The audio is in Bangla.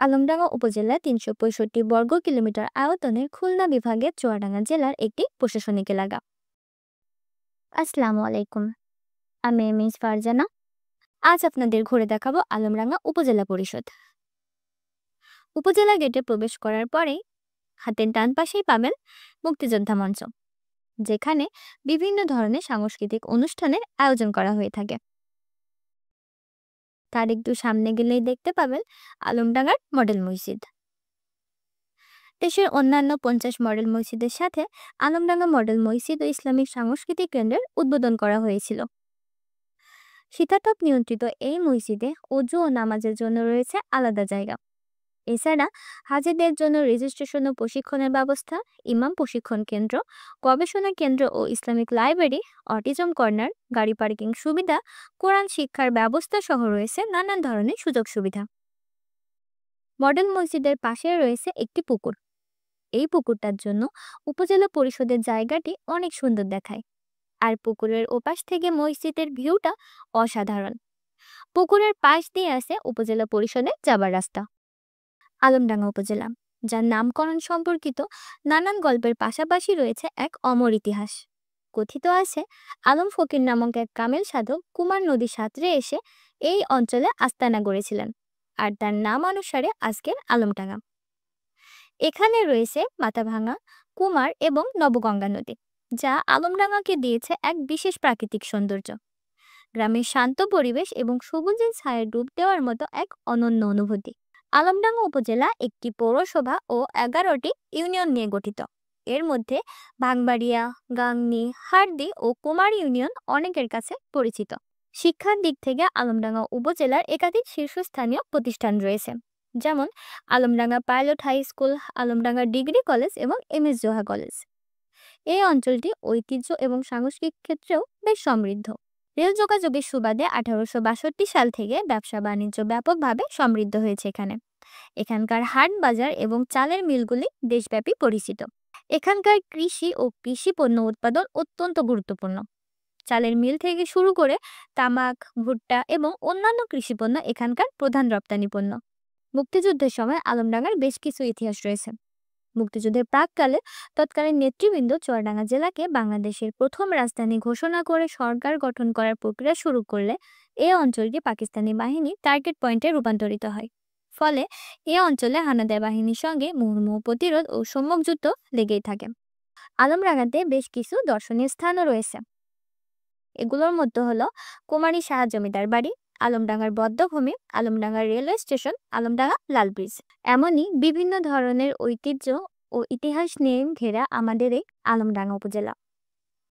আলমডাঙ্গা উপজেলা ৩৬৫ বর্গ কিলোমিটার আয়তনের খুলনা বিভাগের চুয়াডাঙ্গা জেলার একটি প্রশাসনিক এলাকা। আসসালামু আলাইকুম, আমি মিস ফারজানা। আজ আপনাদের ঘুরে দেখাবো আলমডাঙ্গা উপজেলা পরিষদ। উপজেলা গেটে প্রবেশ করার পরেই হাতের ডান পাশেই পাবেন মুক্তিযোদ্ধা মঞ্চ, যেখানে বিভিন্ন ধরনের সাংস্কৃতিক অনুষ্ঠানের আয়োজন করা হয়ে থাকে। তার একটু সামনে গেলেই দেখতে পাবেন আলমডাঙ্গার মডেল মসজিদ। দেশের অন্যান্য 50 মডেল মসজিদের সাথে আলমডাঙ্গা মডেল মসজিদ ও ইসলামিক সাংস্কৃতিক কেন্দ্রের উদ্বোধন করা হয়েছিল। শীতাতপ নিয়ন্ত্রিত এই মসজিদে ওযু ও নামাজের জন্য রয়েছে আলাদা জায়গা। এছাড়া হাজিদের জন্য রেজিস্ট্রেশন ও প্রশিক্ষণের ব্যবস্থা, ইমাম প্রশিক্ষণ কেন্দ্র, গবেষণা কেন্দ্র ও ইসলামিক লাইব্রেরি, অটিজম কর্নার, গাড়ি পার্কিং সুবিধা, কোরআন শিক্ষার ব্যবস্থা সহ রয়েছে নানান ধরনের সুযোগ সুবিধা। মডেল মসজিদের পাশে রয়েছে একটি পুকুর। এই পুকুরটার জন্য উপজেলা পরিষদের জায়গাটি অনেক সুন্দর দেখায়, আর পুকুরের ওপাশ থেকে মসজিদের ভিউটা অসাধারণ। পুকুরের পাশ দিয়ে আছে উপজেলা পরিষদের যাবার রাস্তা। আলমডাঙ্গা উপজেলা, যার নামকরণ সম্পর্কিত নানান গল্পের পাশাপাশি রয়েছে এক অমর ইতিহাস। কথিত আছে আলম ফকির নামক এক কামেল সাধক কুমার নদী সাঁতরে এসে এই অঞ্চলে আস্তানা গড়েছিলেন, আর তার নাম অনুসারে আজকের আলমডাঙ্গা। এখানে রয়েছে মাথাভাঙা, কুমার এবং নবগঙ্গা নদী, যা আলমডাঙ্গাকে দিয়েছে এক বিশেষ প্রাকৃতিক সৌন্দর্য। গ্রামের শান্ত পরিবেশ এবং সবুজের ছায়ায় ডুব দেওয়ার মতো এক অনন্য অনুভূতি। আলমডাঙ্গা উপজেলা একটি পৌরসভা ও 11টি ইউনিয়ন নিয়ে গঠিত। এর মধ্যে ভাঙবাড়িয়া, গাংনী, হারদি ও কুমার ইউনিয়ন অনেকের কাছে পরিচিত। শিক্ষার দিক থেকে আলমডাঙ্গা উপজেলার একাধিক শীর্ষস্থানীয় প্রতিষ্ঠান রয়েছে, যেমন Alamdanga pilot high school, Alamdanga degree college এবং এমএস জোহা কলেজ। এই অঞ্চলটি ঐতিহ্য এবং সাংস্কৃতিক ক্ষেত্রেও বেশ সমৃদ্ধ। রেল যোগাযোগের সুবাদে 1862 সাল থেকে ব্যবসা বাণিজ্য ব্যাপকভাবে সমৃদ্ধ হয়েছে এখানে। এখানকার হাট বাজার এবং চালের মিলগুলি দেশব্যাপী পরিচিত। এখানকার কৃষি ও কৃষি পণ্য উৎপাদন অত্যন্ত গুরুত্বপূর্ণ। চালের মিল থেকে শুরু করে তামাক, ভুট্টা এবং অন্যান্য কৃষি পণ্য এখানকার প্রধান রপ্তানি পণ্য। মুক্তিযুদ্ধের সময় আলমডাঙ্গার বেশ কিছু ইতিহাস রয়েছে। মুক্তিযুদ্ধের প্রাককালে তৎকালীন নেতৃবৃন্দ চুয়াডাঙ্গা জেলাকে বাংলাদেশের প্রথম রাজধানী ঘোষণা করে সরকার গঠন করার প্রক্রিয়া শুরু করলে এই অঞ্চলটি পাকিস্তানি বাহিনীর টার্গেট পয়েন্টে রূপান্তরিত হয়। ফলে এই অঞ্চলে হানাদার বাহিনীর সঙ্গে মুহুর্মুহু প্রতিরোধ ও সম্মুখ যুদ্ধ লেগেই থাকে। আলমডাঙ্গাতে বেশ কিছু দর্শনীয় স্থানও রয়েছে। এগুলোর মধ্যে হলো কুমারী শাহ জমিদার বাড়ি, আলমডাঙ্গার বধ্যভূমি, আলমডাঙ্গা রেলওয়ে স্টেশন, আলমডাঙ্গা লাল ব্রিজ। এমনই বিভিন্ন ধরনের ঐতিহ্য ও ইতিহাস নিয়ে ঘেরা আমাদের এই আলমডাঙ্গা উপজেলা।